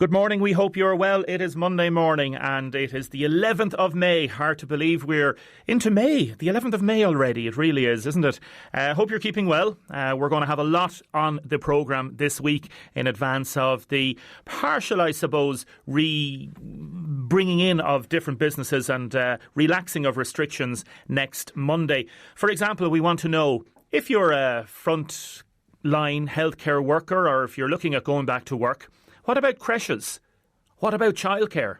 Good morning, we hope you're well. It is Monday morning and it is the 11th of May. Hard to believe we're into May. The 11th of May already. It really is, isn't it? Hope you're keeping well. We're going to have a lot on the programme this week in advance of the partial, I suppose, bringing in of different businesses and relaxing of restrictions next Monday. For example, we want to know if you're a front-line healthcare worker or if you're looking at going back to work. What about creches? What about childcare?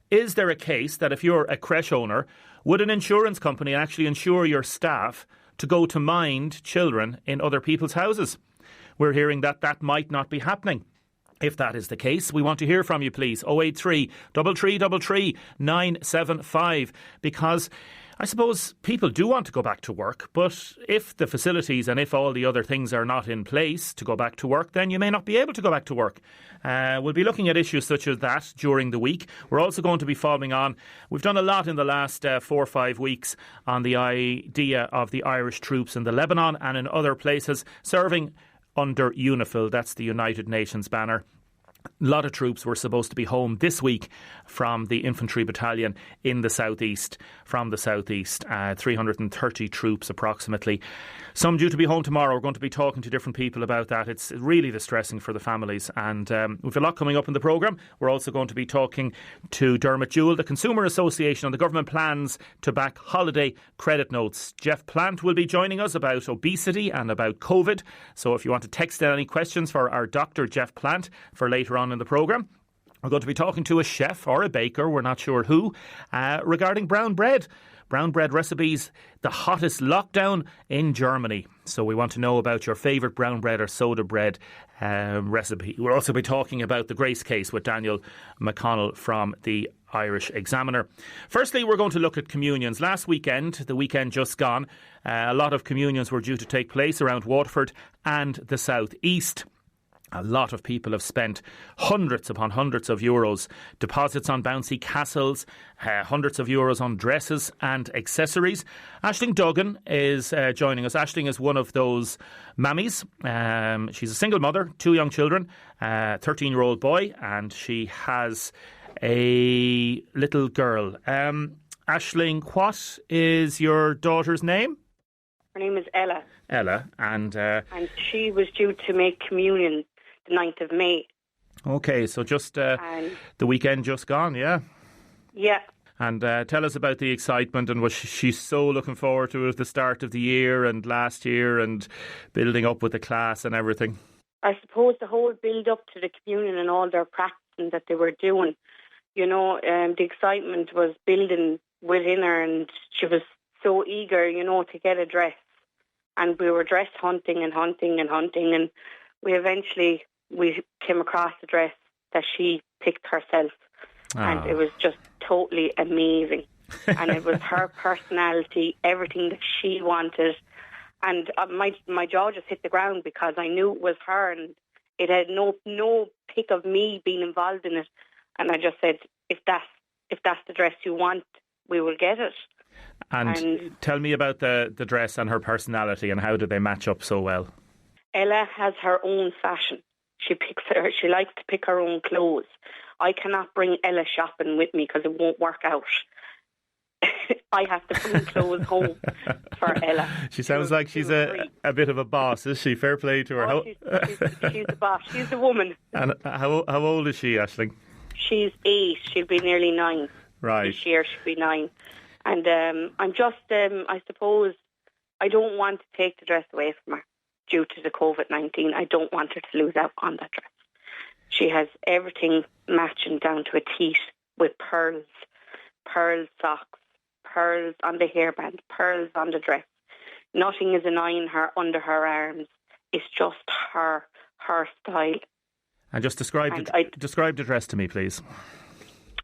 Is there a case that if you're a creche owner, would an insurance company actually insure your staff to go to mind children in other people's houses? We're hearing that that might not be happening. If that is the case, we want to hear from you, please. 083 333 975, because I suppose people do want to go back to work, but if the facilities and if all the other things are not in place to go back to work, then you may not be able to go back to work. We'll be looking at issues such as that during the week. We're also going to be following on. We've done a lot in the last 4 or 5 weeks on the idea of the Irish troops in the Lebanon and in other places serving under UNIFIL. That's the United Nations banner. A lot of troops were supposed to be home this week from the infantry battalion in the southeast. 330 troops approximately. Some due to be home tomorrow. We're going to be talking to different people about that. It's really distressing for the families, and we've a lot coming up in the programme. We're also going to be talking to Dermot Jewell, the Consumer Association, on the government plans to back holiday credit notes. Jeff Plant will be joining us about obesity and about COVID. So if you want to text in any questions for our Dr. Jeff Plant for later on in the programme. We're going to be talking to a chef or a baker, we're not sure who, regarding brown bread. Brown bread recipes, the hottest lockdown in Germany. So we want to know about your favourite brown bread or soda bread recipe. We'll also be talking about the Grace case with Daniel McConnell from the Irish Examiner. Firstly, we're going to look at communions. Last weekend, the weekend just gone, a lot of communions were due to take place around Waterford and the South East. A lot of people have spent hundreds upon hundreds of euros, deposits on bouncy castles, hundreds of euros on dresses and accessories. Aisling Duggan is joining us. Aisling is one of those mammies. She's a single mother, 2 young children, 13-year-old boy, and she has a little girl. Aisling, what is your daughter's name? Her name is Ella. Ella, and she was due to make communion the 9th of May. Okay, so just the weekend just gone, yeah? Yeah. And tell us about the excitement, and was she so looking forward to it at the start of the year and last year and building up with the class and everything? I suppose the whole build up to the communion and all their practicing that they were doing, the excitement was building within her, and she was so eager, to get a dress. And we were dress hunting, and we came across a dress that she picked herself. And it was just totally amazing. And it was her personality, everything that she wanted. And my jaw just hit the ground because I knew it was her, and it had no pick of me being involved in it. And I just said, if that's the dress you want, we will get it. And tell me about the dress and her personality, and how do they match up so well? Ella has her own fashion. She likes to pick her own clothes. I cannot bring Ella shopping with me because it won't work out. I have to bring clothes home for Ella. She sounds like she's a bit of a boss, is she? Fair play to her. She's the boss. She's the woman. And how old is she, Aisling? She's 8. She'll be nearly 9. Right. This year she'll be 9. And I'm just, I suppose, I don't want to take the dress away from her due to the COVID-19. I don't want her to lose out on that dress. She has everything matching down to a teeth with pearl socks, pearls on the hairband, pearls on the dress. Nothing is annoying her under her arms. It's just her style. And just describe the dress to me, please.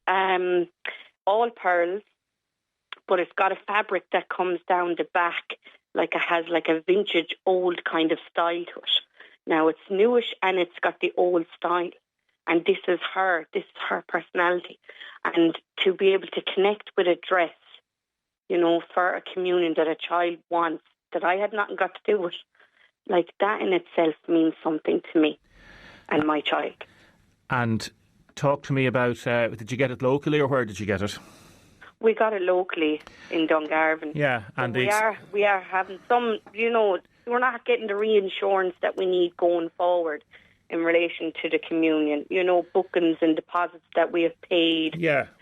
All pearls, but it's got a fabric that comes down the back, like it has like a vintage old kind of style to it. Now it's newish and it's got the old style. And this is her personality. And to be able to connect with a dress, for a communion that a child wants, that I had nothing got to do with, like that in itself means something to me and my child. And talk to me about, did you get it locally or where did you get it? We got it locally in Dungarvan. Yeah, and we are having some, we're not getting the reinsurance that we need going forward in relation to the communion. Bookings and deposits that we have paid,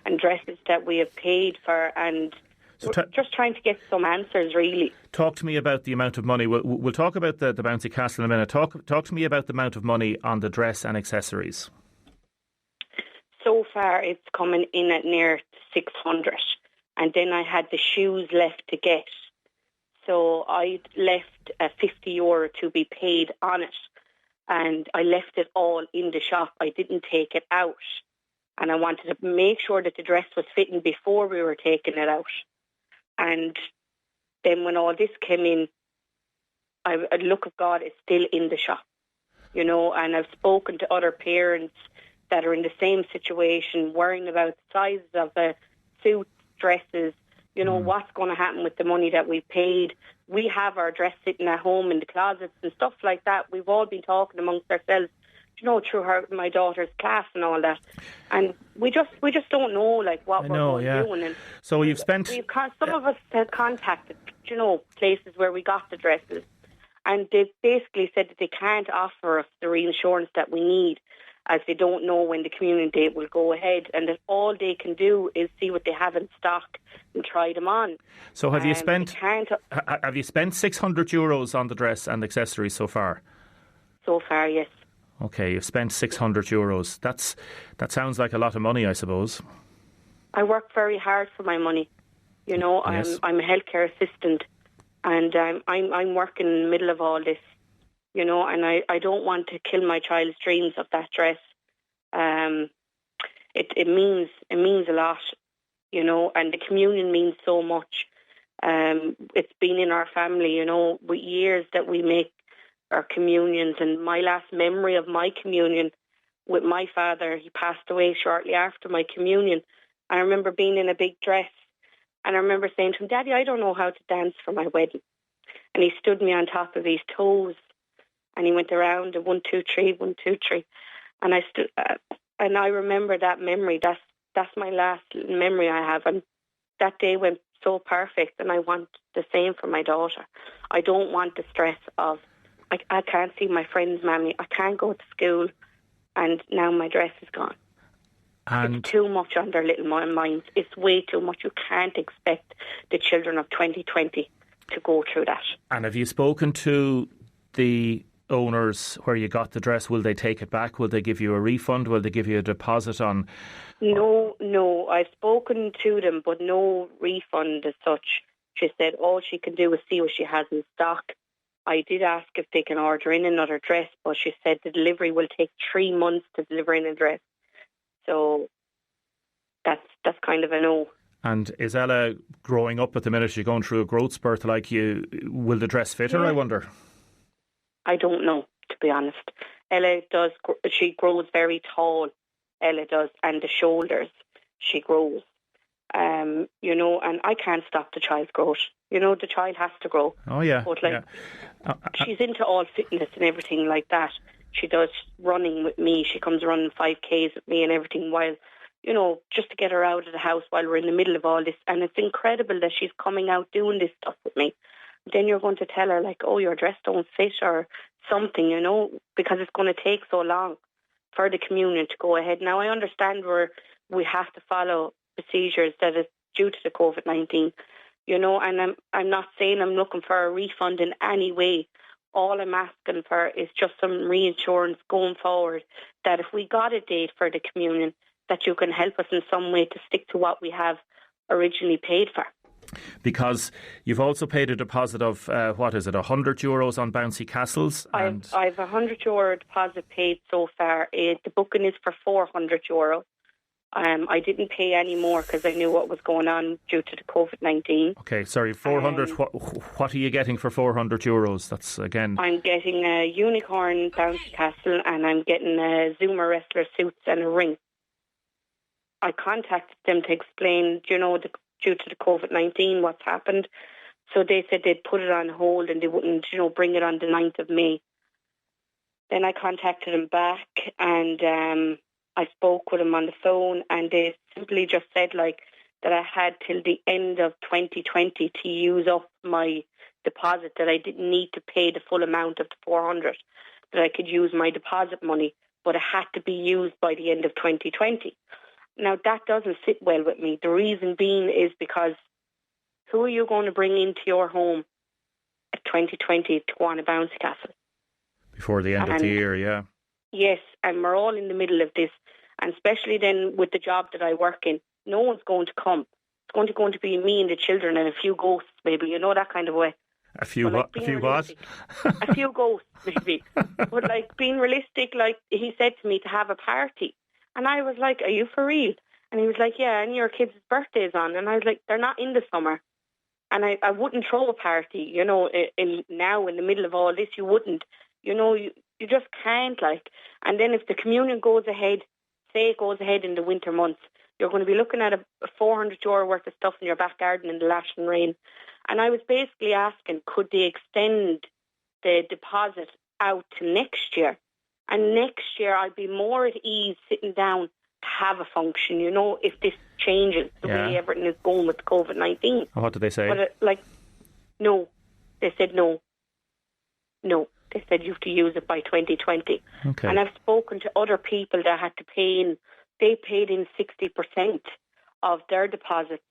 and dresses that we have paid for, and so we're just trying to get some answers, really. Talk to me about the amount of money. We'll talk about the bouncy castle in a minute. Talk to me about the amount of money on the dress and accessories. So far, it's coming in at near 600, and then I had the shoes left to get. So I left €50 to be paid on it, and I left it all in the shop. I didn't take it out, and I wanted to make sure that the dress was fitting before we were taking it out. And then when all this came in, look of God, it's still in the shop, and I've spoken to other parents that are in the same situation, worrying about the sizes of the suits, dresses, what's going to happen with the money that we paid. We have our dress sitting at home in the closets and stuff like that. We've all been talking amongst ourselves, through my daughter's class and all that. And we just don't know, what we're doing. And so you've spent... Some of us have contacted, places where we got the dresses. And they basically said that they can't offer us the reinsurance that we need, as they don't know when the communion date will go ahead, and that all they can do is see what they have in stock and try them on. So have you spent €600 on the dress and accessories so far? So far, yes. Okay, you've spent €600. That sounds like a lot of money, I suppose. I work very hard for my money. Yes. I'm a healthcare assistant, and I'm working in the middle of all this. And I don't want to kill my child's dreams of that dress. It means a lot, and the communion means so much. It's been in our family, with years that we make our communions, and my last memory of my communion with my father, he passed away shortly after my communion. I remember being in a big dress, and I remember saying to him, "Daddy, I don't know how to dance for my wedding." And he stood me on top of his toes, and he went around the 1, 2, 3, 1, 2, 3, and I stood, and I remember that memory. That's my last memory I have, and that day went so perfect, and I want the same for my daughter. I don't want the stress of I can't see my friends, Mammy. I can't go to school, and now my dress is gone. And it's too much on their little minds. It's way too much. You can't expect the children of 2020 to go through that. And have you spoken to the owners where you got the dress? Will they take it back? Will they give you a refund? Will they give you a deposit on? No. I've spoken to them, but no refund as such. She said all she can do is see what she has in stock. I did ask if they can order in another dress, but she said the delivery will take 3 months to deliver in a dress. So that's kind of a no. And is Ella growing up at the minute? She's going through a growth spurt like you. Will the dress fit her, I wonder? I don't know, to be honest. Ella does. She grows very tall. Ella does, and the shoulders she grows. And I can't stop the child's growth. The child has to grow. Oh yeah. But she's into all fitness and everything like that. She does running with me. She comes running 5Ks with me and everything, while just to get her out of the house while we're in the middle of all this. And it's incredible that she's coming out doing this stuff with me. Then you're going to tell her, oh, your dress don't fit or something, because it's going to take so long for the communion to go ahead. Now, I understand we have to follow procedures that is due to the COVID-19, and I'm not saying I'm looking for a refund in any way. All I'm asking for is just some reinsurance going forward, that if we got a date for the communion, that you can help us in some way to stick to what we have originally paid for. Because you've also paid a deposit of, €100 on bouncy castles? And I've €100 deposit paid so far. The booking is for €400. I didn't pay any more because I knew what was going on due to the COVID-19. Okay, sorry, 400. What are you getting for €400? That's again. I'm getting a unicorn bouncy castle, and I'm getting a Zuma wrestler suits and a ring. I contacted them to explain, due to the COVID-19 what's happened. So they said they'd put it on hold and they wouldn't, bring it on the 9th of May. Then I contacted them back, and I spoke with them on the phone, and they simply just said that I had till the end of 2020 to use up my deposit, that I didn't need to pay the full amount of the 400, that I could use my deposit money, but it had to be used by the end of 2020. Now, that doesn't sit well with me. The reason being is because who are you going to bring into your home at 2020 to go on a bouncy castle? Before the end of the year, yeah. Yes, and we're all in the middle of this, and especially then with the job that I work in, no one's going to come. It's going to be me and the children and a few ghosts, maybe, that kind of way. A few what? A few what? A few ghosts, maybe. But being realistic, he said to me to have a party. And I was like, are you for real? And he was like, yeah, and your kids' birthday's on. And I was like, they're not in the summer. And I wouldn't throw a party, now in the middle of all this, you wouldn't. You just can't, And then if the communion goes ahead, say it goes ahead in the winter months, you're going to be looking at a €400 worth of stuff in your back garden in the lashing rain. And I was basically asking, could they extend the deposit out to next year? And next year I'd be more at ease sitting down to have a function, if this changes the way everything is going with COVID-19. And what did they say? But no. They said no. No. They said you have to use it by 2020. Okay. And I've spoken to other people that had to pay in. They paid in 60% of their deposits,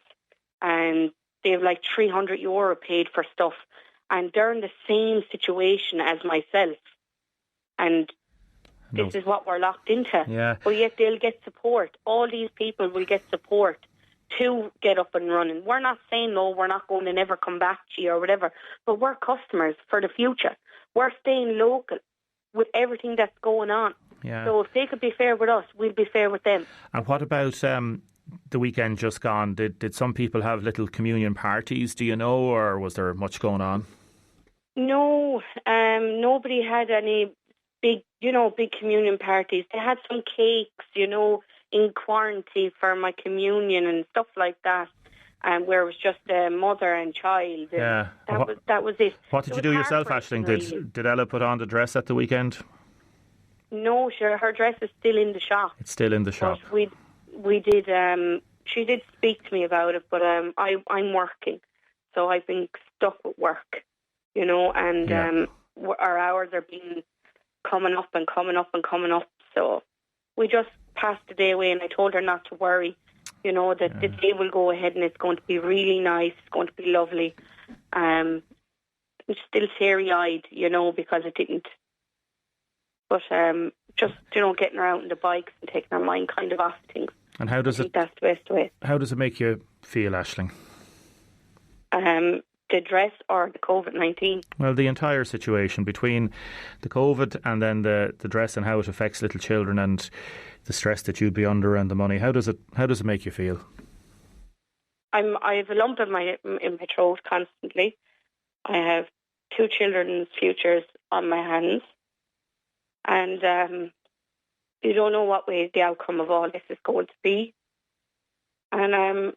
and they have €300 paid for stuff, and they're in the same situation as myself. And this is what we're locked into. Yeah. But yet they'll get support. All these people will get support to get up and running. We're not saying, no, we're not going to never come back to you or whatever, but we're customers for the future. We're staying local with everything that's going on. Yeah. So if they could be fair with us, we'll be fair with them. And what about the weekend just gone? Did some people have little communion parties, do you know, or was there much going on? No, nobody had any big communion parties. They had some cakes, in quarantine for my communion and stuff like that, where it was just a mother and child. Yeah. That was it. What did you do yourself, Aisling? Did Ella put on the dress at the weekend? No, sure. Her dress is still in the shop. It's still in the shop. But we did. She did speak to me about it, but I'm working, so I've been stuck with work, and our hours are being coming up and coming up and coming up. So we just passed the day away, and I told her not to worry. That the day will go ahead, and it's going to be really nice. It's going to be lovely. I'm still teary-eyed, because it didn't. But just getting her out on the bikes and taking her mind kind of off things. And how does that's the best way. How does it make you feel, Aisling? The dress or the COVID-19? Well, the entire situation between the COVID and then the dress and how it affects little children and the stress that you'd be under and the money. How does it make you feel? I have a lump in my throat constantly. I have 2 children's futures on my hands. And you don't know what way the outcome of all this is going to be. And I'm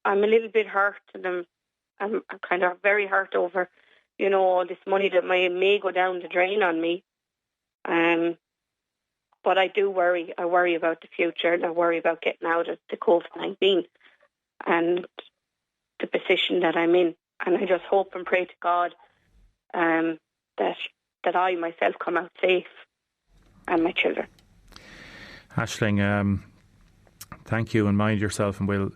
a little bit hurt, and I'm kind of very hurt over, all this money that may go down the drain on me. But I do worry. I worry about the future, and I worry about getting out of the COVID-19 and the position that I'm in. And I just hope and pray to God that I myself come out safe, and my children. Aisling, thank you, and mind yourself, and we'll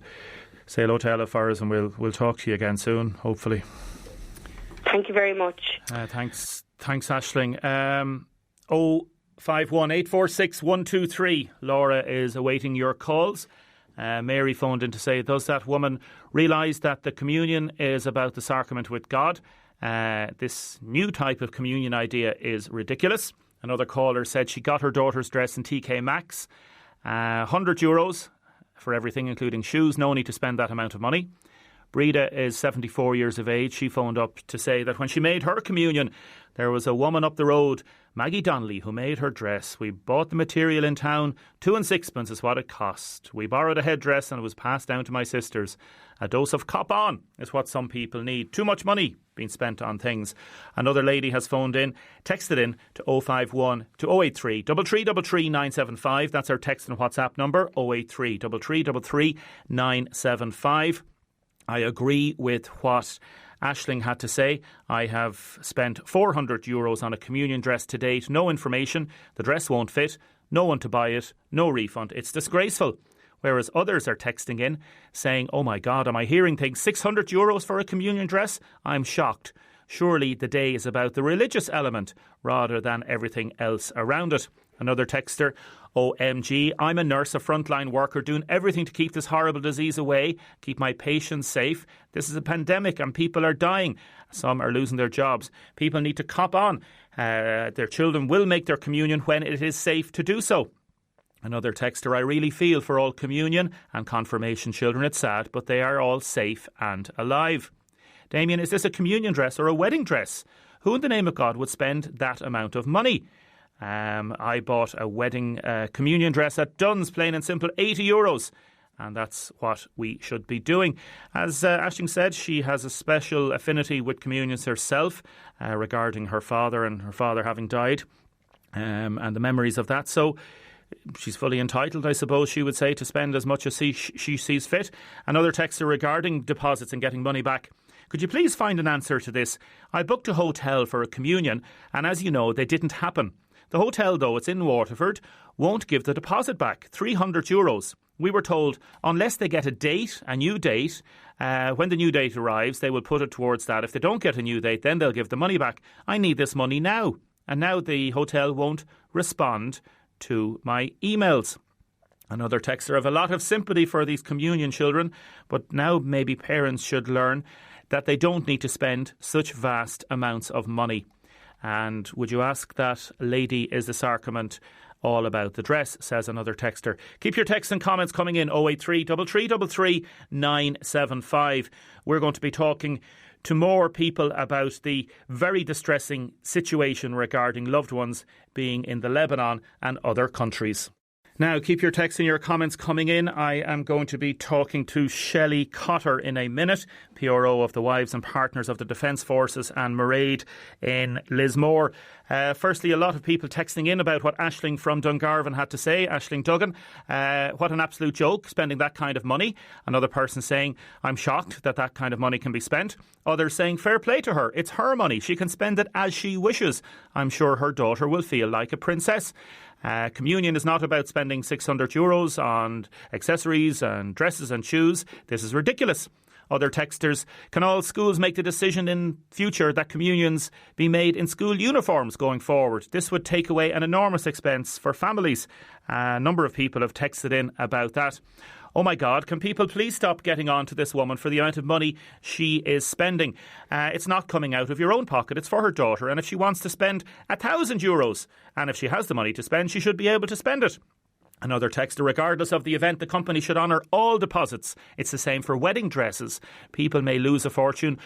say hello to Ella for us, and we'll talk to you again soon, hopefully. Thank you very much. Thanks, Aisling. 051-846-123. Laura is awaiting your calls. Mary phoned in to say, does that woman realise that the communion is about the sacrament with God? This new type of communion idea is ridiculous. Another caller said she got her daughter's dress in TK Maxx, €100 for everything, including shoes. No need to spend that amount of money. Breda is 74 years of age. She phoned up to say that when she made her communion, there was a woman up the road, Maggie Donnelly, who made her dress. We bought the material in town, 2 and 6pence is what it cost. We borrowed a headdress and it was passed down to my sisters. A dose of cop on is what some people need. Too much money being spent on things. Another lady has phoned in, texted in to 051 to 083 3333 975. That's our text and WhatsApp number, 083 3333 975. I agree with what Aisling had to say. I have spent €400 on a communion dress to date. No information. The dress won't fit. No one to buy it. No refund. It's disgraceful. Whereas others are texting in saying, oh my God, am I hearing things? €600 for a communion dress? I'm shocked. Surely the day is about the religious element rather than everything else around it. Another texter, OMG, I'm a nurse, a frontline worker, doing everything to keep this horrible disease away, keep my patients safe. This is a pandemic and people are dying. Some are losing their jobs. People need to cop on. Their children will make their communion when it is safe to do so. Another texter, I really feel for all communion and confirmation children. It's sad, but they are all safe and alive. Damien, is this a communion dress or a wedding dress? Who in the name of God would spend that amount of money? I bought a wedding communion dress at Dunn's, plain and simple, €80. And that's what we should be doing. As Aisling said, she has a special affinity with communions herself regarding her father and her father having died and the memories of that. So she's fully entitled, I suppose she would say, to spend as much as she sees fit. Another texter regarding deposits and getting money back. Could you please find an answer to this? I booked a hotel for a communion and as you know, they didn't happen. The hotel, though it's in Waterford, won't give the deposit back, €300. We were told unless they get a new date, when the new date arrives, they will put it towards that. If they don't get a new date, then they'll give the money back. I need this money now. And now the hotel won't respond to my emails. Another texter, I have a lot of sympathy for these communion children, but now maybe parents should learn that they don't need to spend such vast amounts of money. And would you ask that lady, is the sacrament all about the dress, says another texter. Keep your texts and comments coming in, 083 3333 975. We're going to be talking to more people about the very distressing situation regarding loved ones being in the Lebanon and other countries. Now, keep your texts and your comments coming in. I am going to be talking to Shelley Cotter in a minute, PRO of the Wives and Partners of the Defence Forces and Mairead in Lismore. Firstly, a lot of people texting in about what Aisling from Dungarvan had to say. Aisling Duggan, what an absolute joke, spending that kind of money. Another person saying, I'm shocked that that kind of money can be spent. Others saying, fair play to her. It's her money. She can spend it as she wishes. I'm sure her daughter will feel like a princess. Communion is not about spending €600 on accessories and dresses and shoes. This is ridiculous. Other texters, can all schools make the decision in future that communions be made in school uniforms going forward? This would take away an enormous expense for families. A number of people have texted in about that. Oh my God, can people please stop getting on to this woman for the amount of money she is spending? It's not coming out of your own pocket, it's for her daughter. And if she wants to spend €1,000, and if she has the money to spend, she should be able to spend it. Another texter, regardless of the event, the company should honour all deposits. It's the same for wedding dresses. People may lose a fortune.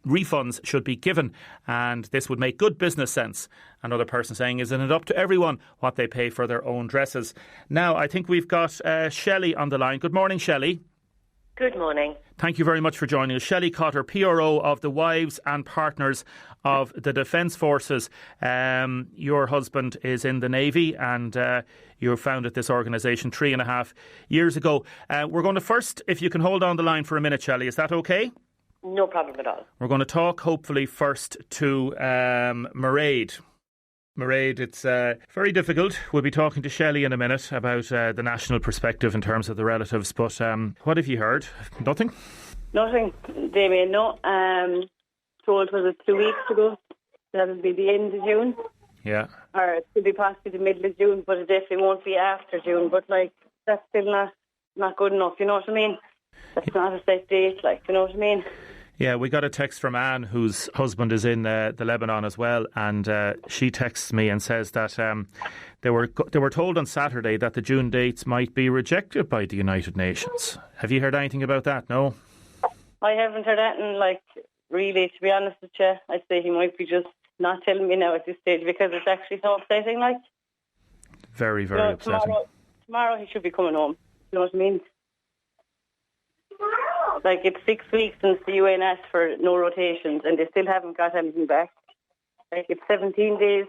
Refunds should be given, and this would make good business sense. Another person saying, isn't it up to everyone what they pay for their own dresses? Now, I think we've got Shelley on the line. Good morning, Shelley. Good morning. Thank you very much for joining us. Shelley Cotter, PRO of the Wives and Partners of the Defence Forces. Your husband is in the Navy and you founded this organisation 3.5 years ago. We're going to first, if you can hold on the line for a minute, Shelley, is that okay? No problem at all. We're going to talk, hopefully, first to Mairead. Mairead, it's very difficult. We'll be talking to Shelley in a minute about the national perspective in terms of the relatives. But what have you heard? Nothing? Nothing, Damien, no. Told was it 2 weeks ago that it'll be the end of June. Yeah. Or it could be possibly the middle of June, but it definitely won't be after June. But, that's still not good enough, you know what I mean? That's not a set date, you know what I mean? Yeah, we got a text from Anne, whose husband is in the Lebanon as well, and she texts me and says that they were told on Saturday that the June dates might be rejected by the United Nations. Have you heard anything about that? No? I haven't heard anything, really, to be honest with you. I'd say he might be just not telling me now at this stage because it's actually so upsetting, Very, very upsetting. Tomorrow he should be coming home. You know what I mean? It's 6 weeks since the UN asked for no rotations and they still haven't got anything back. It's 17 days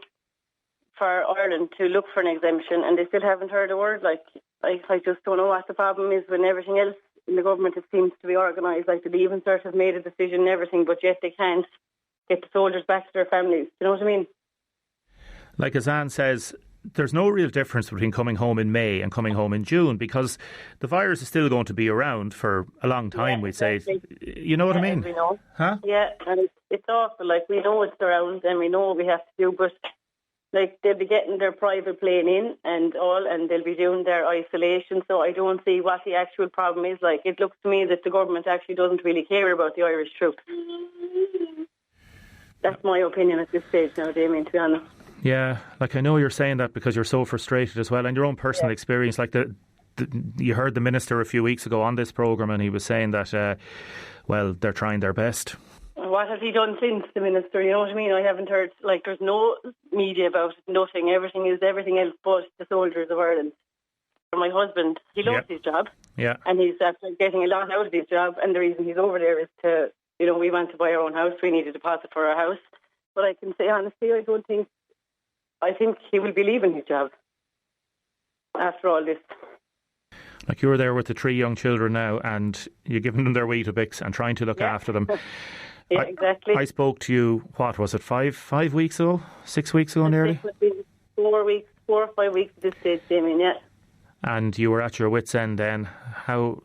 for Ireland to look for an exemption and they still haven't heard a word. I just don't know what the problem is when everything else in the government, it seems to be organised. The Leaving Cert have made a decision and everything, but yet they can't get the soldiers back to their families. You know what I mean? Like as Anne says, there's no real difference between coming home in May and coming home in June because the virus is still going to be around for a long time, we'd say. You know what I mean? We know. Huh? Yeah, and it's awful. We know it's around and we know what we have to do, but they'll be getting their private plane in and they'll be doing their isolation, so I don't see what the actual problem is. It looks to me that the government actually doesn't really care about the Irish troops. That's my opinion at this stage now, Damien, to be honest. Yeah, I know you're saying that because you're so frustrated as well, and your own personal experience. You heard the minister a few weeks ago on this programme, and he was saying that, they're trying their best. What has he done since, the minister? You know what I mean? I haven't heard. There's no media about it. Nothing. Everything else but the soldiers of Ireland. For my husband, he loves his job. Yeah. And he's getting a lot out of his job. And the reason he's over there is to, we want to buy our own house. We need a deposit for our house. But I can say honestly, I think he will be leaving his job after all this. You're there with the 3 young children now and you're giving them their Weetabix and trying to look after them. Yeah, exactly. I spoke to you, what was it, 5 weeks ago? 6 weeks ago nearly? 4 or 5 weeks at this stage, Damien, yeah. And you were at your wits' end then. How's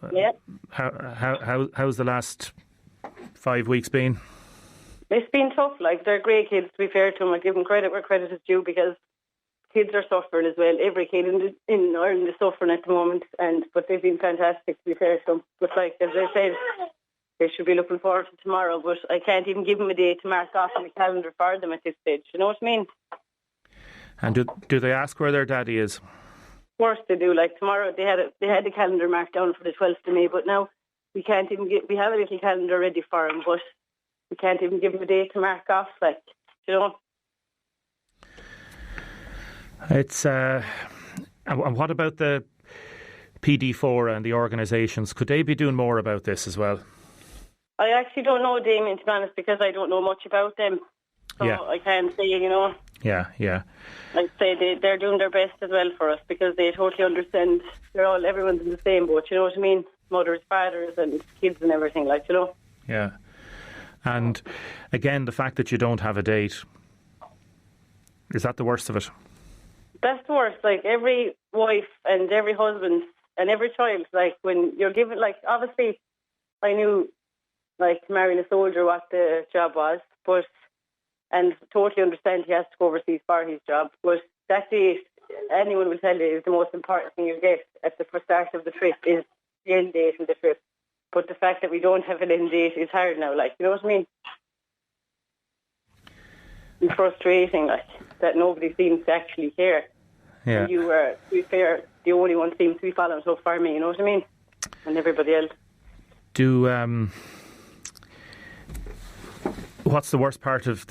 the last 5 weeks been? It's been tough. They're great kids, to be fair to them. I give them credit where credit is due because kids are suffering as well. Every kid in Ireland is suffering at the moment, but they've been fantastic, to be fair to them. But as I said, they should be looking forward to tomorrow, but I can't even give them a day to mark off on the calendar for them at this stage. You know what I mean? And do they ask where their daddy is? Of course they do. Tomorrow they had the calendar marked down for the 12th of May, but now we can't even we have a little calendar ready for them, but we can't even give them a day to mark off. It's and what about the PD4 and the organisations? Could they be doing more about this as well? I actually don't know, Damien, to be honest, because I don't know much about them. So I can't say, Yeah. I'd say they're doing their best as well for us because they totally understand. Everyone's in the same boat, you know what I mean? Mothers, fathers and kids and everything, Yeah. And again, the fact that you don't have a date, is that the worst of it? That's the worst. Every wife and every husband and every child, when you're given, obviously I knew, marrying a soldier what the job was, and totally understand he has to go overseas for his job, but that date, anyone will tell you, is the most important thing you get at the start of the trip is the end date of the trip. But the fact that we don't have an end date is hard now, you know what I mean? It's frustrating, that nobody seems to actually care. Yeah. And you were, to be fair, the only one seems to be following so far me, you know what I mean? And everybody else. What's the worst part of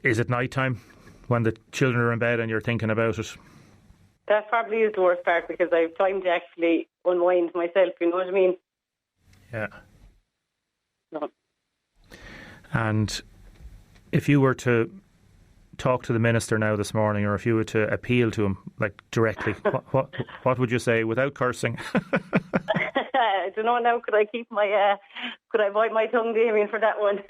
is it night time when the children are in bed and you're thinking about it? That probably is the worst part because I have time to actually unwind myself, you know what I mean? Yeah. No. And if you were to talk to the minister now this morning, or if you were to appeal to him directly, what would you say without cursing? I don't know now. Could I keep could I bite my tongue, Damien, for that one?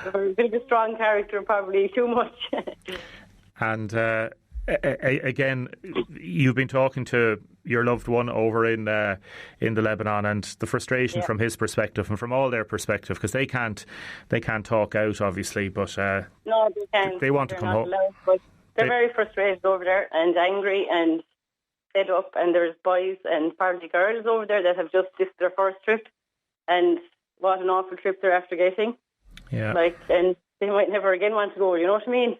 A bit of a strong character, probably too much. And again, you've been talking to your loved one over in the Lebanon, and the frustration from his perspective and from all their perspective, because they can't talk out, obviously, but no, they can't. They want to come home. They're very frustrated over there and angry and fed up, and there's boys and party girls over there that have just this their first trip, and what an awful trip they're after getting. Yeah. And they might never again want to go, you know what I mean?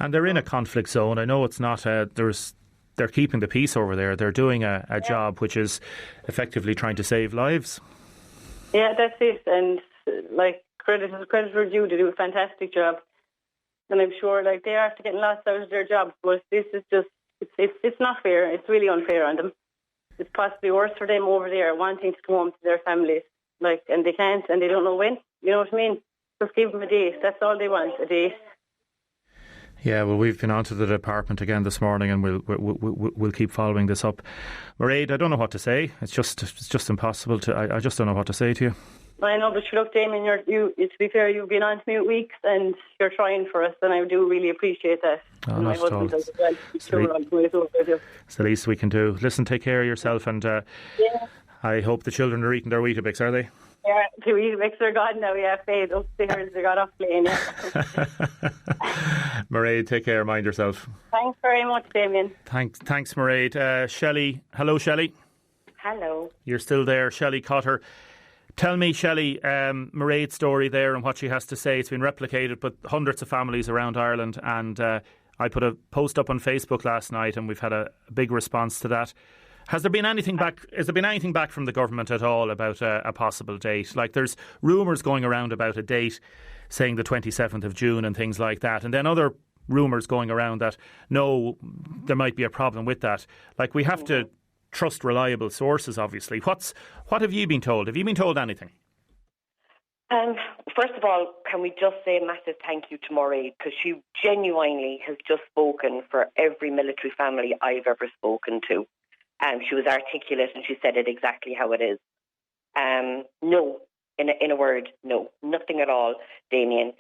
And they're in a conflict zone. I know it's not there's they're keeping the peace over there. They're doing a job which is effectively trying to save lives. Yeah, that's it. And credit where due, to do a fantastic job. And I'm sure they are after getting lots out of their jobs, but this is just, it's not fair. It's really unfair on them. It's possibly worse for them over there wanting to come home to their families, and they can't, and they don't know when. You know what I mean? Just give them a date. That's all they want, a date. Yeah, well, we've been on to the department again this morning, and we'll keep following this up. Mairead, I don't know what to say. It's just impossible to. I just don't know what to say to you. I know, but look, Damien, to be fair, you've been on to me weeks, and you're trying for us, and I do really appreciate that. Oh, and my husband does as well. It's the least we can do. Listen, take care of yourself, and I hope the children are eating their Weetabix, are they? Yeah, the Weetabix are gone now, fade upstairs, they got off plane, Mairead, take care, mind yourself. Thanks very much, Damien. Thanks, Mairead. Shelley, hello, Shelley. Hello. You're still there, Shelley Cotter. Tell me, Shelley, Mairead's story there and what she has to say. It's been replicated, but hundreds of families around Ireland, and I put a post up on Facebook last night, and we've had a big response to that. Has there been anything back? Has there been anything back from the government at all about a possible date? There's rumours going around about a date, saying the 27th of June and things like that, and then other rumours going around that no, there might be a problem with that. We have to trust reliable sources, obviously. What have you been told? Have you been told anything? First of all, can we just say a massive thank you to Mairead, because she genuinely has just spoken for every military family I've ever spoken to. She was articulate and she said it exactly how it is. No, in a word, no, nothing at all, Damien.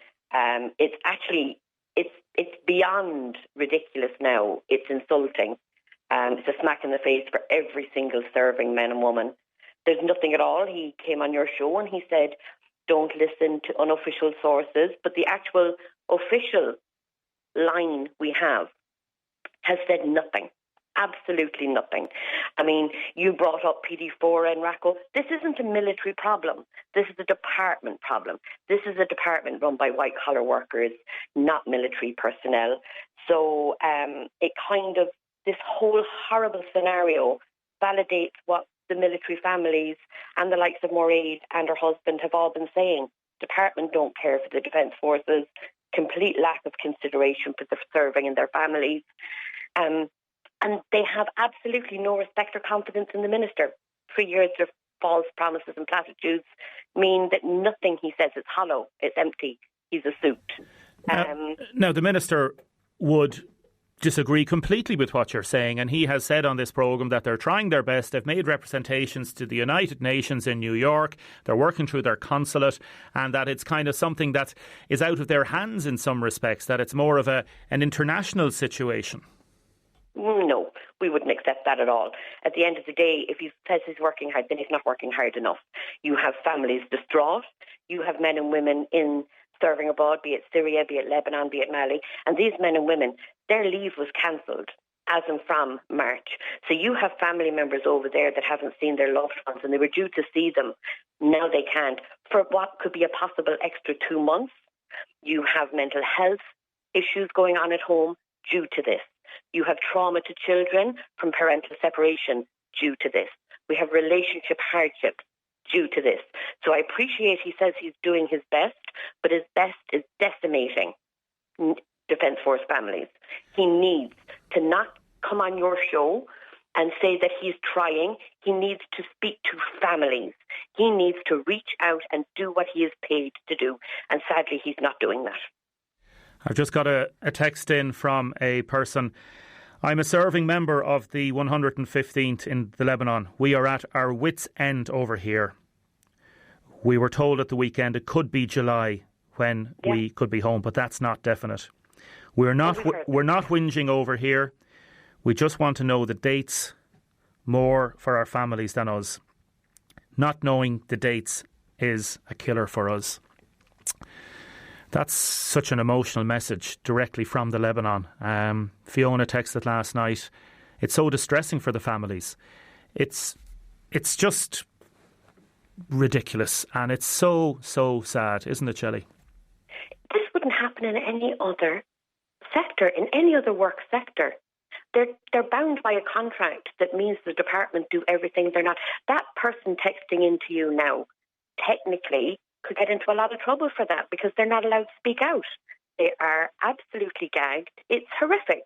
It's actually, it's beyond ridiculous now. It's insulting. It's a smack in the face for every single serving man and woman. There's nothing at all. He came on your show and he said, don't listen to unofficial sources, but the actual official line we have has said nothing. Absolutely nothing. I mean, you brought up PD4 and RACO. This isn't a military problem. This is a department problem. This is a department run by white-collar workers, not military personnel. So it kind of, this whole horrible scenario validates what the military families and the likes of Mairead and her husband have all been saying. Department don't care for the Defence Forces, complete lack of consideration for the serving and their families. And they have absolutely no respect or confidence in the minister. 3 years of false promises and platitudes mean that nothing he says is hollow, it's empty. He's a suit. Now, the minister would disagree completely with what you're saying, and he has said on this programme that they're trying their best. They've made representations to the United Nations in New York. They're working through their consulate, and that it's kind of something that is out of their hands in some respects, that it's more of an international situation. No, we wouldn't accept that at all. At the end of the day, if he says he's working hard, then he's not working hard enough. You have families distraught. You have men and women in serving abroad, be it Syria, be it Lebanon, be it Mali. And these men and women, their leave was cancelled as and from March. So you have family members over there that haven't seen their loved ones, and they were due to see them. Now they can't. For what could be a possible extra 2 months, you have mental health issues going on at home due to this. You have trauma to children from parental separation due to this. We have relationship hardships due to this. So I appreciate he says he's doing his best, but his best is decimating Defence Force families. He needs to not come on your show and say that he's trying. He needs to speak to families. He needs to reach out and do what he is paid to do. And sadly, he's not doing that. I've just got a text in from a person. I'm a serving member of the 115th in the Lebanon. We are at our wits' end over here. We were told at the weekend it could be July when we could be home, but that's not definite. We're not whinging over here. We just want to know the dates more for our families than us. Not knowing the dates is a killer for us. That's such an emotional message directly from the Lebanon. Fiona texted last night. It's so distressing for the families. It's just ridiculous, and it's so sad, isn't it, Shelley? This wouldn't happen in any other sector, in any other work sector. they're bound by a contract that means the department do everything. They're not. That person texting into you now, technically, could get into a lot of trouble for that because they're not allowed to speak out. They are absolutely gagged. It's horrific.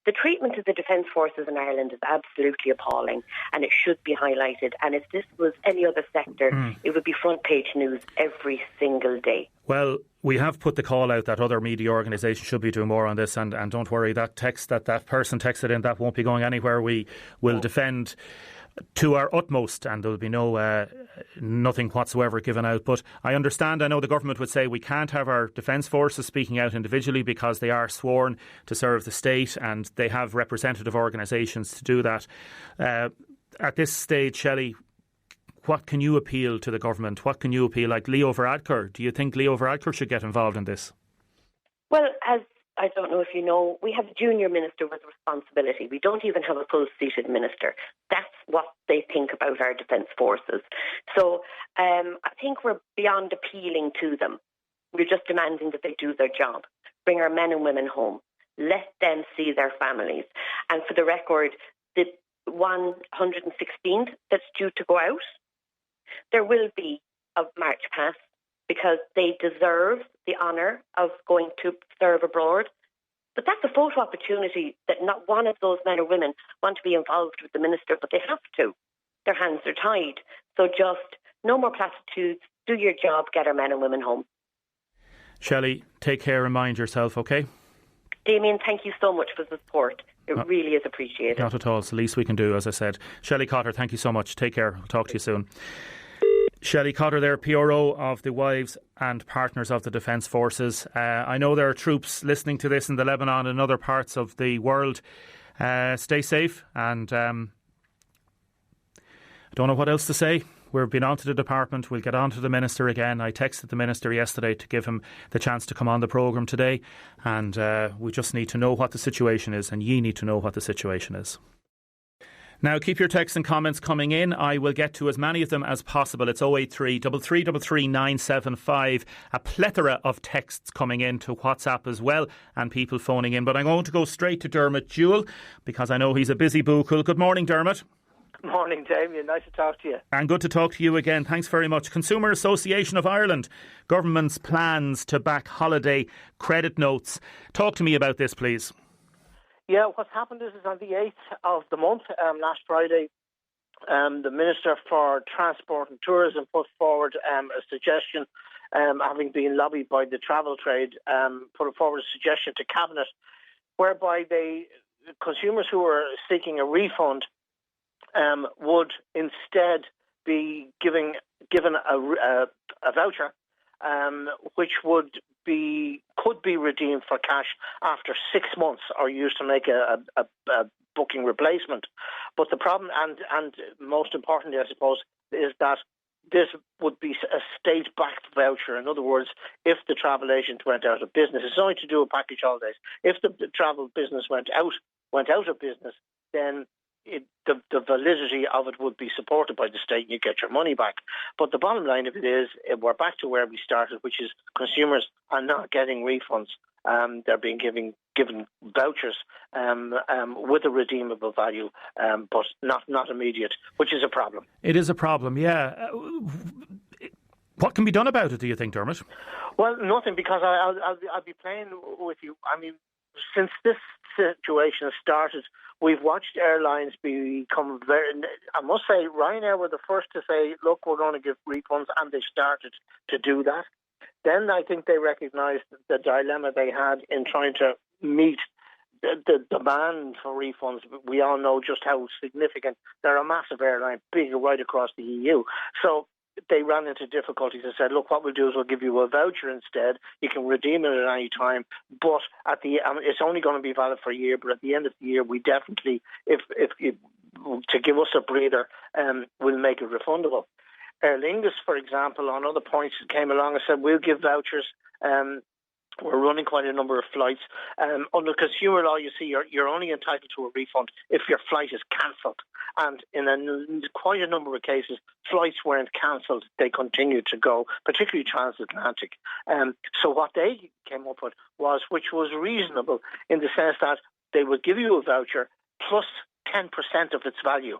The treatment of the Defence Forces in Ireland is absolutely appalling, and it should be highlighted. And if this was any other sector, it would be front page news every single day. Well, we have put the call out that other media organisations should be doing more on this, and don't worry, that text that person texted in, that won't be going anywhere. We will defend to our utmost, and there will be nothing whatsoever given out. But I know the government would say we can't have our defence forces speaking out individually because they are sworn to serve the state and they have representative organisations to do that. At this stage, Shelley, what can you appeal to the government? What can you appeal, like Leo Varadkar? Do you think Leo Varadkar should get involved in this? Well, as I don't know if you know, we have a junior minister with responsibility. We don't even have a full-seated minister. That's what they think about our defence forces. So I think we're beyond appealing to them. We're just demanding that they do their job. Bring our men and women home. Let them see their families. And for the record, the 116th that's due to go out, there will be a march past, because they deserve the honour of going to serve abroad. But that's a photo opportunity that not one of those men or women want to be involved with the minister, but they have to. Their hands are tied. So just no more platitudes, do your job, get our men and women home. Shelley, take care and mind yourself, OK? Damien, thank you so much for the support. It really is appreciated. Not at all. It's the least we can do, as I said. Shelley Cotter, thank you so much. Take care. I'll talk to you soon. Shelley Cotter there, PRO of the Wives and Partners of the Defence Forces. I know there are troops listening to this in the Lebanon and other parts of the world. Stay safe, and I don't know what else to say. We've been on to the department. We'll get on to the minister again. I texted the minister yesterday to give him the chance to come on the programme today, and we just need to know what the situation is, and ye need to know what the situation is. Now, keep your texts and comments coming in. I will get to as many of them as possible. It's 083 333 975. A plethora of texts coming in to WhatsApp as well, and people phoning in. But I'm going to go straight to Dermot Jewell, because I know he's a busy bookle. Good morning, Dermot. Morning, Damien. Nice to talk to you. And good to talk to you again. Thanks very much. Consumer Association of Ireland, government's plans to back holiday credit notes. Talk to me about this, please. Yeah, what's happened is on the 8th of the month, last Friday, the Minister for Transport and Tourism put forward a suggestion, having been lobbied by the travel trade, put forward a suggestion to Cabinet whereby consumers who are seeking a refund would instead be given a voucher, which could be redeemed for cash after 6 months, or used to make a booking replacement. But the problem, and most importantly, I suppose, is that this would be a state-backed voucher. In other words, if the travel agent went out of business, it's only to do with package holidays. If the travel business went out of business, then the validity of it would be supported by the state and you get your money back. But the bottom line of it is we're back to where we started, which is consumers are not getting refunds. They're being given vouchers with a redeemable value, but not immediate, which is a problem. It is a problem, yeah. What can be done about it, do you think, Dermot? Well, nothing, because I'll be playing with you. I mean, since this situation has started, we've watched airlines become very... I must say, Ryanair were the first to say, look, we're going to give refunds, and they started to do that. Then I think they recognised the dilemma they had in trying to meet the demand for refunds. We all know just how significant. They're a massive airline, big right across the EU. So they ran into difficulties and said, look, what we'll do is we'll give you a voucher instead. You can redeem it at any time, but it's only going to be valid for a year, but at the end of the year, we definitely, if to give us a breather, we'll make it refundable. Aer Lingus, for example, on other points, came along and said, we'll give vouchers. We're running quite a number of flights. Under consumer law, you see, you're only entitled to a refund if your flight is cancelled. And in quite a number of cases, flights weren't cancelled. They continued to go, particularly transatlantic. So what they came up with was, which was reasonable in the sense that they would give you a voucher. plus 10% of its value.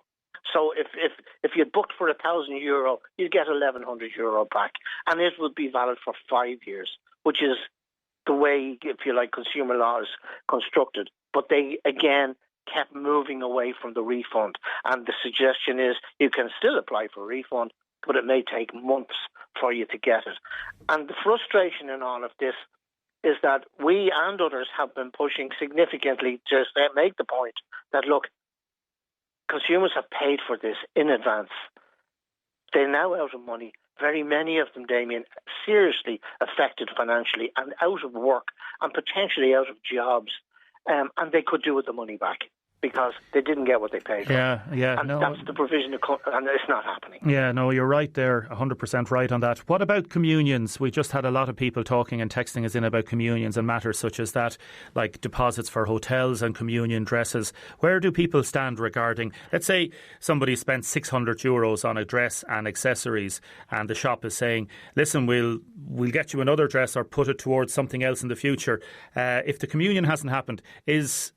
So if you booked for €1,000, you'd get €1,100 back, and it would be valid for 5 years, which is the way, if you like, consumer law is constructed. But they, again, kept moving away from the refund. And the suggestion is you can still apply for a refund, but it may take months for you to get it. And the frustration in all of this is that we and others have been pushing significantly to make the point that, look, consumers have paid for this in advance. They're now out of money. Very many of them, Damien, seriously affected financially and out of work and potentially out of jobs. And they could do with the money back because they didn't get what they paid for. And that's the provision, and it's not happening. Yeah, no, you're right there, 100% right on that. What about communions? We just had a lot of people talking and texting us in about communions and matters such as that, like deposits for hotels and communion dresses. Where do people stand regarding, let's say somebody spent €600 on a dress and accessories, and the shop is saying, listen, we'll get you another dress or put it towards something else in the future. If the communion hasn't happened, is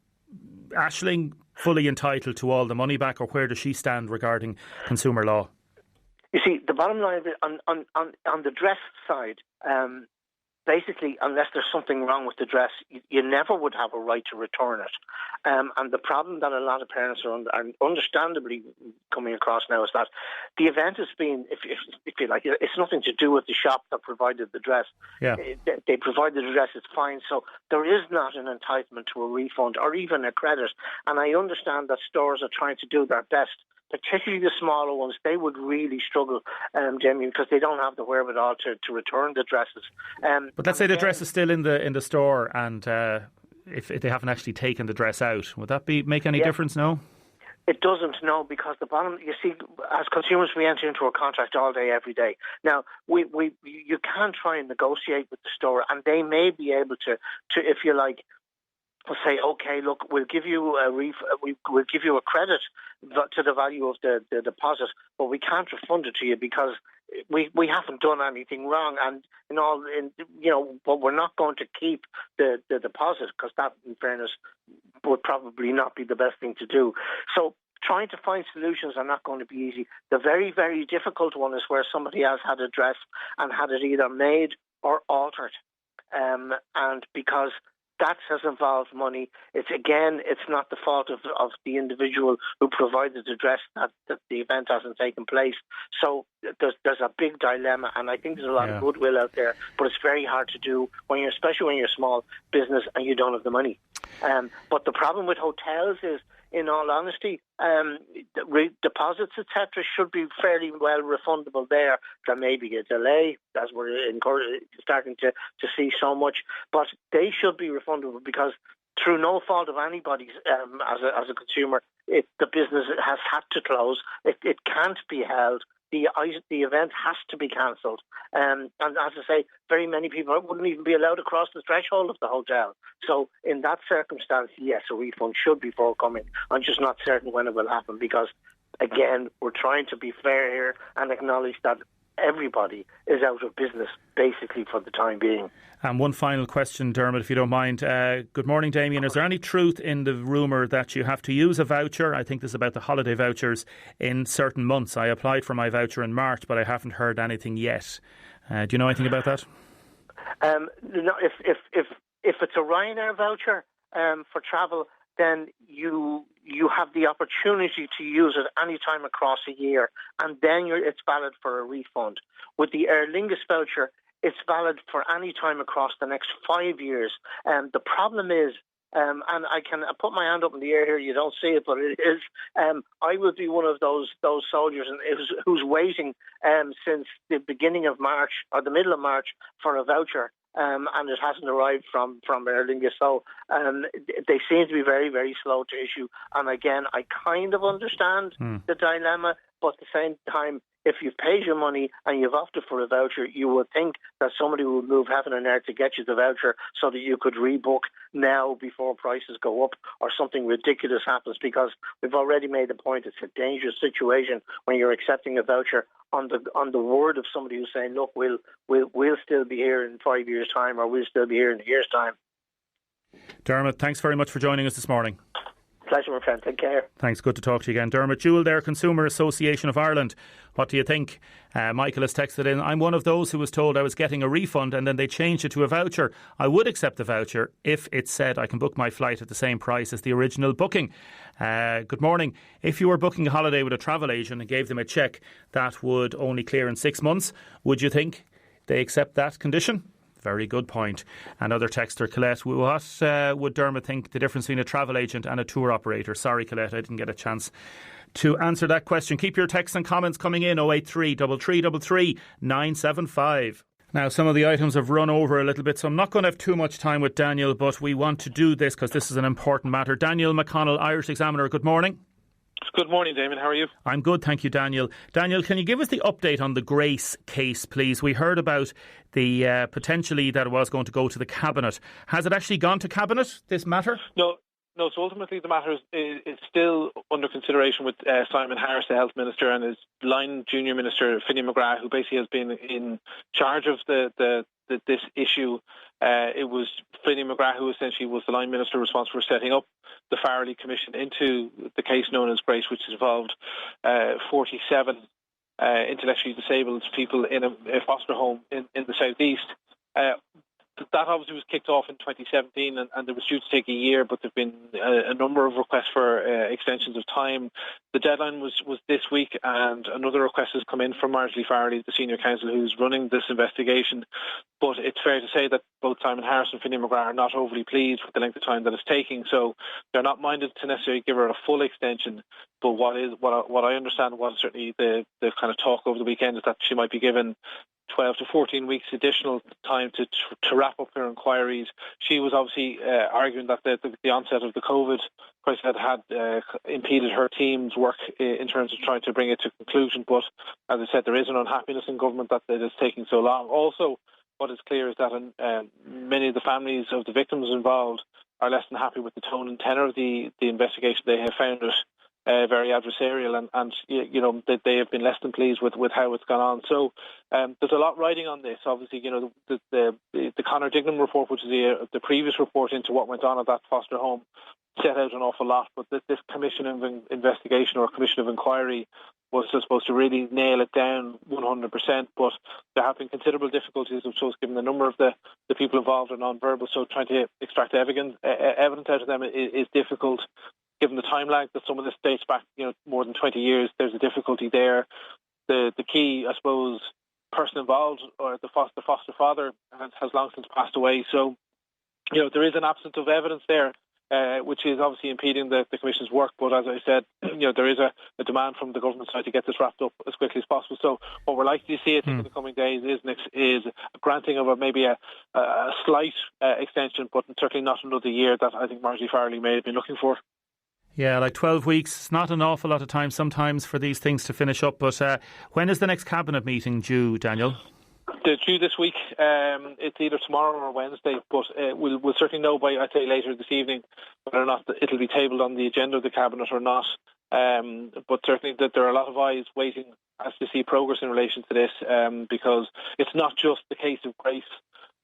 Aisling fully entitled to all the money back, or where does she stand regarding consumer law? You see, the bottom line of it, on the dress side, basically, unless there's something wrong with the dress, you never would have a right to return it. And the problem that a lot of parents are understandably coming across now is that the event has been, if you like, it's nothing to do with the shop that provided the dress. Yeah. They provided the dress, it's fine. So there is not an entitlement to a refund or even a credit. And I understand that stores are trying to do their best, particularly the smaller ones. They would really struggle, Jamie, because they don't have the wherewithal to return the dresses. But let's say the dress is still in the store, and if they haven't actually taken the dress out, would that make any difference? No? It doesn't, no, because you see, as consumers, we enter into a contract all day, every day. Now, you can try and negotiate with the store, and they may be able to if you like, will say, okay, look, we'll give you we'll give you a credit to the value of the deposit, but we can't refund it to you because we haven't done anything wrong, and but we're not going to keep the deposit, because that, in fairness, would probably not be the best thing to do. So trying to find solutions are not going to be easy. The very, very difficult one is where somebody else had a dress and had it either made or altered, and because that has involved money. It's not the fault of the individual who provided the dress that the event hasn't taken place. So there's a big dilemma, and I think there's a lot of goodwill out there, but it's very hard to do especially when you're a small business and you don't have the money. But the problem with hotels is, in all honesty, deposits, etc., should be fairly well refundable there. There may be a delay, as we're starting to see so much, but they should be refundable, because through no fault of anybody's, as a consumer, the business has had to close. It can't be held. The event has to be cancelled. And as I say, very many people wouldn't even be allowed to cross the threshold of the hotel. So in that circumstance, yes, a refund should be forthcoming. I'm just not certain when it will happen, because, again, we're trying to be fair here and acknowledge that everybody is out of business, basically, for the time being. And one final question, Dermot, if you don't mind. Good morning, Damien. Is there any truth in the rumour that you have to use a voucher? I think this is about the holiday vouchers in certain months. I applied for my voucher in March, but I haven't heard anything yet. Do you know anything about that? No, if it's a Ryanair voucher for travel, then you have the opportunity to use it any time across a year, and then it's valid for a refund. With the Aer Lingus voucher, it's valid for any time across the next 5 years. The problem is, and I can put my hand up in the air here, you don't see it, but it is, I would be one of those soldiers who's waiting since the beginning of March, or the middle of March, for a voucher. And it hasn't arrived from Aer Lingus. So they seem to be very, very slow to issue. And again, I kind of understand the dilemma, but at the same time, if you've paid your money and you've opted for a voucher, you would think that somebody would move heaven and earth to get you the voucher so that you could rebook now before prices go up or something ridiculous happens, because we've already made the point it's a dangerous situation when you're accepting a voucher on the word of somebody who's saying, look, we'll still be here in 5 years' time, or we'll still be here in a year's time. Dermot, thanks very much for joining us this morning. Pleasure, my friend. Take care. Thanks. Good to talk to you again. Dermot Jewell there, Consumer Association of Ireland. What do you think? Michael has texted in, I'm one of those who was told I was getting a refund and then they changed it to a voucher. I would accept the voucher if it said I can book my flight at the same price as the original booking. Good morning. If you were booking a holiday with a travel agent and gave them a cheque that would only clear in 6 months, would you think they accept that condition? Very good point. Another texter, Colette, what would Dermot think the difference between a travel agent and a tour operator? Sorry, Colette, I didn't get a chance to answer that question. Keep your texts and comments coming in, 083 3333 975. Now, some of the items have run over a little bit, so I'm not going to have too much time with Daniel, but we want to do this because this is an important matter. Daniel McConnell, Irish Examiner, good morning. Good morning, Damien. How are you? I'm good, thank you, Daniel. Daniel, can you give us the update on the Grace case, please? We heard about the potentially that it was going to go to the Cabinet. Has it actually gone to Cabinet, this matter? No. So ultimately the matter is still under consideration with Simon Harris, the Health Minister, and his line junior minister, Finney McGrath, who basically has been in charge of this issue. It was Finney McGrath who essentially was the line minister responsible for setting up the Farrelly Commission into the case known as Grace, which involved 47 intellectually disabled people in a foster home in the southeast. That obviously was kicked off in 2017 and it was due to take a year, but there have been a number of requests for extensions of time. The deadline was this week, and another request has come in from Marjorie Farrelly, the senior counsel who's running this investigation. But it's fair to say that both Simon Harris and Finney McGrath are not overly pleased with the length of time that it's taking, so they're not minded to necessarily give her a full extension. But what I understand was certainly the kind of talk over the weekend is that she might be given 12 to 14 weeks additional time to wrap up her inquiries. She was obviously arguing that the onset of the COVID crisis had impeded her team's work in terms of trying to bring it to conclusion. But as I said, there is an unhappiness in government that it is taking so long. Also, what is clear is that many of the families of the victims involved are less than happy with the tone and tenor of the investigation. They have found it very adversarial, and you know they have been less than pleased with how it's gone on. So there's a lot riding on this. Obviously, you know the Conor Dignam report, which is the previous report into what went on at that foster home, set out an awful lot. But this commission of investigation or commission of inquiry was supposed to really nail it down 100%. But there have been considerable difficulties, of course, given the number of the people involved are non-verbal. So trying to extract evidence out of them is difficult. Given the time lag that some of this dates back, more than 20 years, there's a difficulty there. The key, I suppose, person involved, or the foster father, has long since passed away. So, there is an absence of evidence there, which is obviously impeding the Commission's work. But as I said, there is a demand from the government side to get this wrapped up as quickly as possible. So what we're likely to see in the coming days is a granting of maybe a slight extension, but certainly not another year that I think Marjorie Farrelly may have been looking for. Yeah, like 12 weeks, not an awful lot of time sometimes for these things to finish up. But when is the next Cabinet meeting due, Daniel? They're due this week. It's either tomorrow or Wednesday, but we'll certainly know by, I'd say, later this evening whether or not it'll be tabled on the agenda of the Cabinet or not. But certainly that there are a lot of eyes waiting as to see progress in relation to this, because it's not just the case of Grace.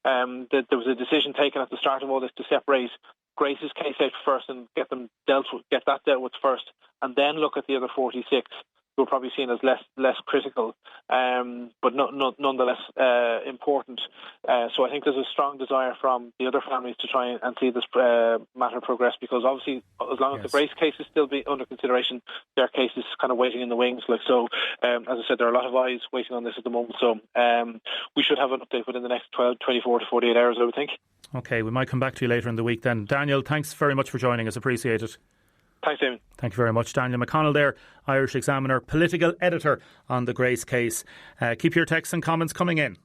There was a decision taken at the start of all this to separate Grace's case out first and get that dealt with first, and then look at the other 46 who are probably seen as less critical, but nonetheless important. So I think there's a strong desire from the other families to try and see this matter progress, because obviously as long as the Grace case is still under consideration, their case is kind of waiting in the wings. As I said, there are a lot of eyes waiting on this at the moment. So we should have an update within the next 24 to 48 hours, I would think. Okay, we might come back to you later in the week then. Daniel, thanks very much for joining us. Appreciate it. Thanks, Damien. Thank you very much. Daniel McConnell there, Irish Examiner, political editor on the Grace case. Keep your texts and comments coming in.